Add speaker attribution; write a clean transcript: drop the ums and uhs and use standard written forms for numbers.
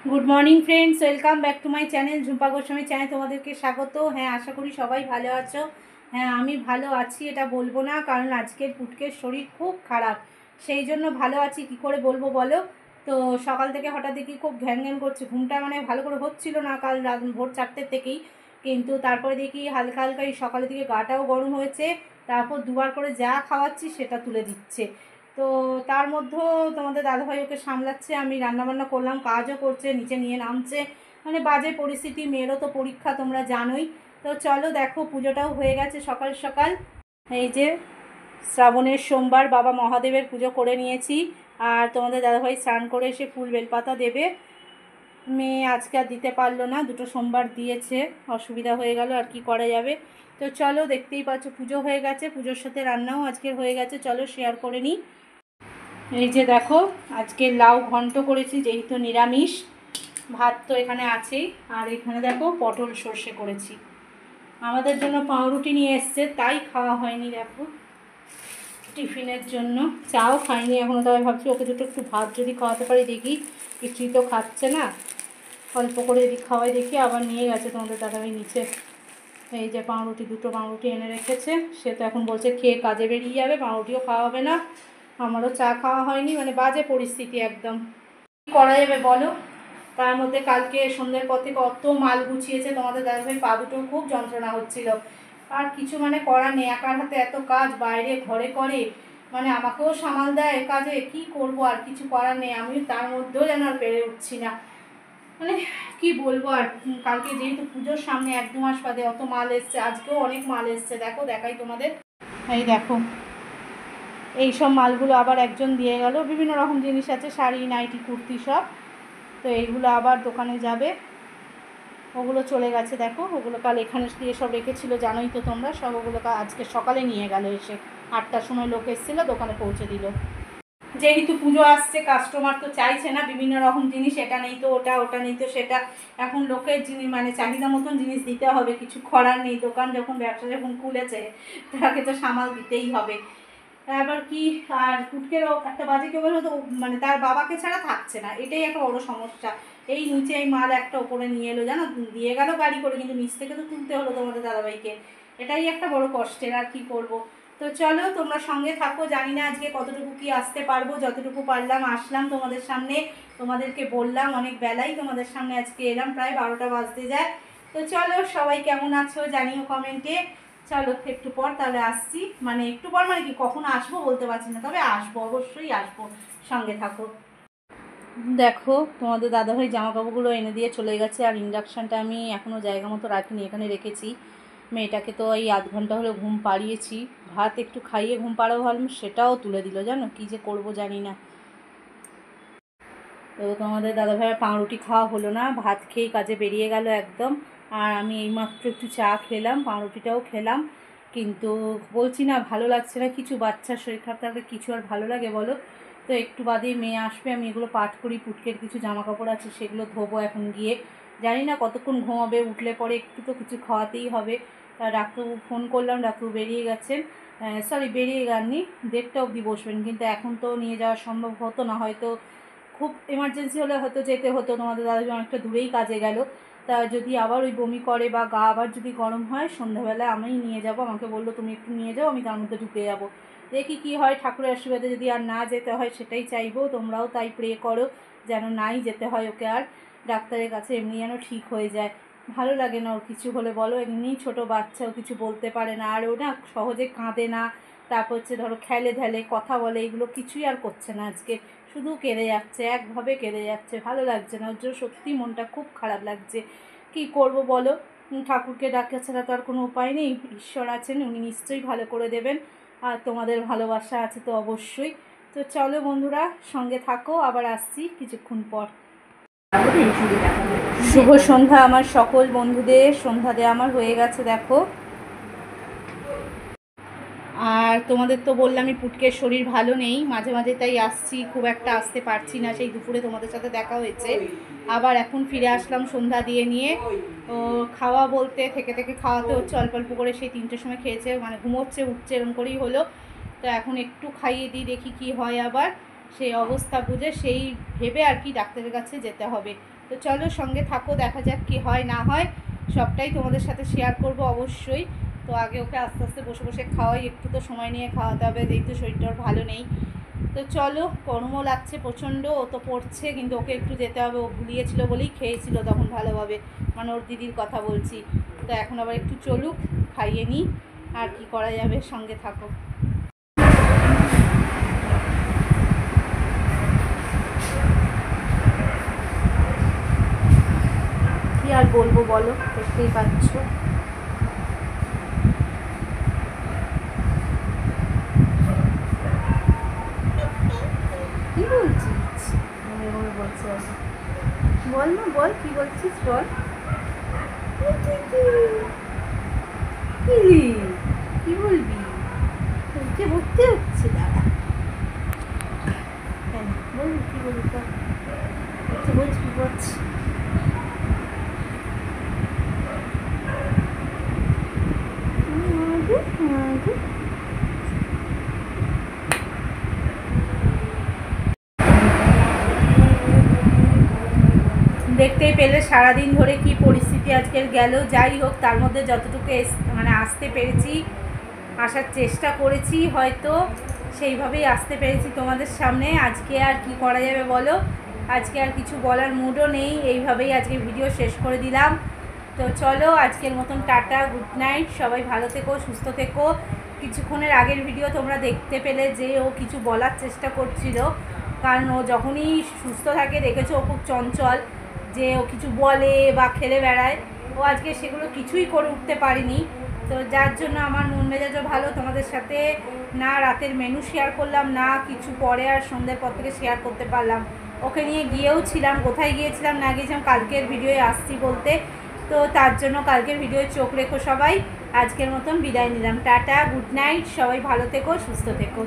Speaker 1: Good morning friends, welcome back to my channel Jhumpa Goswami channel. তোমাদেরকে স্বাগত। হ্যাঁ, আশা করি সবাই ভালো আছো। হ্যাঁ, আমি ভালো আছি, এটা বলবো না, কারণ আজকের পুটকের শরীর খুব খারাপ, সেই জন্য ভালো আছি কি করে বলবো বলো। তো সকাল থেকে হঠাৎ দেখি খুব ঘ্যান ঘ্যান করছে, ঘুমটা মানে ভালো করে হচ্ছিল না কাল রাত ভোর 4টের থেকেই। কিন্তু তারপরে দেখি হালকা হালকা এই সকালের দিকে গাটাও গরম হয়েছে, তারপর দুবার করে যা খাওয়াচ্ছি সেটা তুলে দিচ্ছে। তো তার মধ্যেও তোমাদের দাদাভাই ওকে সামলাচ্ছে, আমি রান্নাবান্না করলাম, কাজও করছে, নিচে নিয়ে নামছে, মানে বাজে পরিস্থিতি। মেয়েরও তো পরীক্ষা তোমরা জানোই। তো চলো দেখো, পুজোটাও হয়ে গেছে সকাল সকাল। এই যে শ্রাবণের সোমবার বাবা মহাদেবের পুজো করে নিয়েছি, আর তোমাদের দাদাভাই স্নান করে এসে ফুল বেলপাতা দেবে। মেয়ে আজকে আর দিতে পারলো না, দুটো সোমবার দিয়েছে, অসুবিধা হয়ে গেল, আর কি করা যাবে। তো চলো, দেখতেই পাচ্ছ পুজো হয়ে গেছে, পুজোর সাথে রান্নাও আজকের হয়ে গেছে, চলো শেয়ার করে নিই। এই যে দেখো, আজকে লাউ ঘন্ট করেছি, যেহেতু নিরামিষ। ভাত তো এখানে আছেই, আর এখানে দেখো পটল সর্ষে করেছি। আমাদের জন্য পাউরুটি নিয়ে এসছে, তাই খাওয়া হয়নি। দেখো টিফিনের জন্য চাও খাইনি এখনও, তবে ভাবছি ওকে দুটো একটু ভাত যদি খাওয়াতে পারি, দেখি কিছুই তো খাচ্ছে না, অল্প করে যদি খাওয়াই দেখি। আবার নিয়ে গেছে তোমাদের দাদাভাই নিচে, এই যে পাউরুটি, দুটো পাউরুটি এনে রেখেছে। সে তো এখন বলছে খেয়ে কাজে বেরিয়ে যাবে, পাউরুটিও খাওয়া হবে না, আমারও চা খাওয়া হয়নি, মানে বাজে পরিস্থিতি একদম। কী করা যাবে বলো। তার মধ্যে কালকে সন্ধ্যের পর থেকে অত মাল গুছিয়েছে, তোমাদের দাদাভাই পা দুটো খুব যন্ত্রণা হচ্ছিল। আর কিছু মানে করার নেই, একার হাতে এত কাজ, বাইরে ঘরে করে, মানে আমাকেও সামাল দেয় কাজে, কি করব, আর কিছু করার নেই। আমি তার মধ্যেও যেন আর পেরে উঠছি না, মানে কি বলবো আর। কালকে যেহেতু পুজোর সামনে 1-2 মাস বাদে অত মাল এসছে, আজকেও অনেক মাল এসছে। দেখো দেখাই তোমাদের, এই দেখো এই সব মালগুলো আবার একজন দিয়ে গেল, বিভিন্ন রকম জিনিস আছে, শাড়ি, নাইটি, কুর্তি সব। তো এইগুলো আবার দোকানে যাবে, ওগুলো চলে গেছে। দেখো ওগুলো কাল এখানে দিয়ে সব রেখেছিল, জানোই তো তোমরা সব। ওগুলো আজকে সকালে নিয়ে গেল, এসে 8টার সময় লোক এসেছিলো, দোকানে পৌঁছে দিল। যেহেতু পুজো আসছে, কাস্টমার তো চাইছে না বিভিন্ন রকম জিনিস, এটা নেই তো ওটা, ওটা নেই তো সেটা। এখন লোকের জিনিস মানে চাহিদা মতন জিনিস দিতে হবে, কিছু করার নেই। দোকান যখন, ব্যবসা যখন খুলেছে, তাকে তো সামাল দিতেই হবে। এবার কি, আর কুটকেরও একটা বাজে কেউ হয়তো, মানে তার বাবাকে ছাড়া থাকছে না, এটাই একটা বড় সমস্যা। এই নিচে এই মাল একটা ওপরে নিয়ে এলো, জানো, দিয়ে গেল গাড়ি করে, কিন্তু নিচ থেকে তো তুলতে হলো তোমাদের দাদাভাইকে। এটাই একটা বড় কষ্টের, আর কি করব। তো চলো তোমরা সঙ্গে থাকো, জানি না আজকে কতটুকু কি আসতে পারবো, যতটুকু পারলাম আসলাম তোমাদের সামনে, তোমাদেরকে বললাম। অনেক বেলাই তোমাদের সামনে আজকে এলাম, প্রায় 12টা বাজতে যায়। তো চলো, সবাই কেমন আছো জানিও কমেন্টে। চলো একটু পর তাহলে আসছি, মানে একটু পর মানে কি, কখন আসবো বলতে পারছি না, তবে আসবো, অবশ্যই আসবো, সঙ্গে থাকো। দেখো তোমাদের দাদাভাই জামা কাপড়গুলো এনে দিয়ে চলে গেছে, আর ইন্ডাকশানটা আমি এখনও জায়গা মতো রাখিনি, এখানে রেখেছি। মেয়েটাকে তো এই আধ ঘন্টা হলো ঘুম পাড়িয়েছি, ভাত একটু খাইয়ে ঘুম পাড়াবো ভাবলাম, সেটাও তুলে দিল, জানো কী যে করবো জানি না। তো তোমাদের দাদাভাইয়ের পাউরুটি খাওয়া হলো না, ভাত খেয়েই কাজে বেরিয়ে গেল একদম। আর আমি এইমাত্র একটু চা খেলাম, পাউরুটিটাও খেলাম, কিন্তু বলছি না ভালো লাগছে না কিছু। বাচ্চার শরীর খারাপ থাকলে কিছু আর ভালো লাগে বলো। তো একটু বাদেই মেয়ে আসবে, আমি এগুলো পাঠ করি, পুটকের কিছু জামা কাপড় আছে সেগুলো ধোবো এখন গিয়ে। জানি না কতক্ষণ ঘুমাবে, উঠলে পরে একটু তো কিছু খাওয়াতেই হবে। তা ডাক্তারবাবু ফোন করলাম, ডাক্তারবাবু বেরিয়ে গেছেন, সরি বেরিয়ে যাননি, 1:30টা অবধি বসবেন, কিন্তু এখন তো নিয়ে যাওয়া সম্ভব হতো না, হয়তো খুব এমার্জেন্সি হলে হয়তো যেতে হতো। তোমাদের দাদা অনেকটা দূরেই কাজে গেল, তা যদি আবার ওই বমি করে বা গা আবার যদি গরম হয়, সন্ধ্যাবেলা আমিই নিয়ে যাব। আমাকে বললো তুমি একটু নিয়ে যাও, আমি তার মধ্যে ঢুকে যাব, দেখি কি হয়। ঠাকুরের আশীর্বাদে যদি আর না যেতে হয় সেটাই চাইবো, তোমরাও তাই প্রে করো যেন নাই যেতে হয় ওকে আর ডাক্তারের কাছে, এমনি যেন ঠিক হয়ে যায়। ভালো লাগে না ওর কিছু হলে বলো, এমনি ছোটো বাচ্চা, ও কিছু বলতে পারে না, আর ও না সহজে কাঁদে না, তারপর হচ্ছে ধরো খেলে ঢেলে কথা বলে, এগুলো কিছুই আর করছে না আজকে, শুধু কেঁদে যাচ্ছে, একভাবে কেঁদে যাচ্ছে, ভালো লাগছে না ওর জন্য, সত্যি মনটা খুব খারাপ লাগছে। কি করব বলো, ঠাকুরকে ডাকা ছাড়া তো আর কোনো উপায় নেই, ঈশ্বর আছেন, উনি নিশ্চয়ই ভালো করে দেবেন, আর তোমাদের ভালোবাসা আছে তো অবশ্যই। তো চলো বন্ধুরা, সঙ্গে থাকো, আবার আসছি কিছুক্ষণ পর। শুভ সন্ধ্যা আমার সকল বন্ধুদের, সন্ধ্যা দেওয়া আমার হয়ে গেছে দেখো। আর তোমাদের তো বললামই পুটকের শরীর ভালো নেই, মাঝে মাঝে তাই আসছি, খুব একটা আসতে পারছি না। সেই দুপুরে তোমাদের সাথে দেখা হয়েছে, আবার এখন ফিরে আসলাম সন্ধ্যা দিয়ে নিয়ে। তো খাওয়া বলতে থেকে থেকে খাওয়াতে হচ্ছে, অল্প অল্প করে, সেই 3টের সময় খেয়েছে, মানে ঘুমোচ্ছে উঠছে এরকম করেই হলো। তো এখন একটু খাইয়ে দিই, দেখি কি হয়, আবার সেই অবস্থা বুঝে সেই ভেবে আর কি ডাক্তারের কাছে যেতে হবে। তো তো চলো সঙ্গে থাকো, দেখা যাক কি হয় না হয়, সবটাই তোমাদের সাথে শেয়ার করব অবশ্যই। তো আগে ওকে আস্তে আস্তে বসে বসে খাওয়াই, একটু তো সময় নিয়ে খাওয়াতে হবে, যেহেতু শরীরটা ওর ভালো নেই। তো চলো, গরমও লাগছে প্রচণ্ড, ও তো পড়ছে, কিন্তু ওকে একটু যেতে হবে, ও ভুলিয়েছিল বলেই খেয়েছিল তখন ভালোভাবে, মানে ওর দিদির কথা বলছি। তো এখন আবার একটু চলুক, খাইয়ে নিই, আর কি করা যাবে, সঙ্গে থাকো। কি আর বলবো বলো, দেখতেই পাচ্ছ। কি বলছিস? বলছি বল না, বল কি বলছিস, বল। কি বলবি? উঠে ভর্তি হচ্ছে, দাঁড়া। হ্যাঁ বল, কি বলবি, বলছি কি বলছি। দেখতেই পেলে সারাদিন ধরে কি পরিস্থিতি আজকের গেল। যাই হোক, তার মধ্যে যতটুকু মানে আসতে পেরেছি, আসার চেষ্টা করেছি, হয়তো সেইভাবেই আসতে পেরেছি তোমাদের সামনে। আজকে আর কি করা যাবে বলো, আজকে আর কিছু বলার মুডও নেই, এইভাবেই আজকে ভিডিও শেষ করে দিলাম। তো চলো, আজকের মতন টাটা, গুড নাইট, সবাই ভালো থেকো, সুস্থ থেকো। কিছুক্ষণের আগের ভিডিও তোমরা দেখতে পেলে যে ও কিছু বলার চেষ্টা করছিল, কারণ ও যখনই সুস্থ থাকে দেখেছো ও খুব চঞ্চল, যে ও কিছু বলে বা খেলে বেড়ায়, ও আজকে সেগুলো কিছুই করে উঠতে পারিনি। তো যার জন্য আমার মন মেজাজও ভালো, তোমাদের সাথে না রাতের মেনু শেয়ার করলাম, না কিছু পরে আর সন্ধ্যের পর থেকে শেয়ার করতে পারলাম। ওকে নিয়ে গিয়েও ছিলাম, কোথায় গিয়েছিলাম না গিয়েছিলাম কালকের ভিডিওয়ে আসছি বলতে। তো তার জন্য কালকের ভিডিওয়ে চোখ রেখো সবাই। আজকের মতন বিদায় নিলাম, টাটা, গুড নাইট, সবাই ভালো থেকো, সুস্থ থেকো।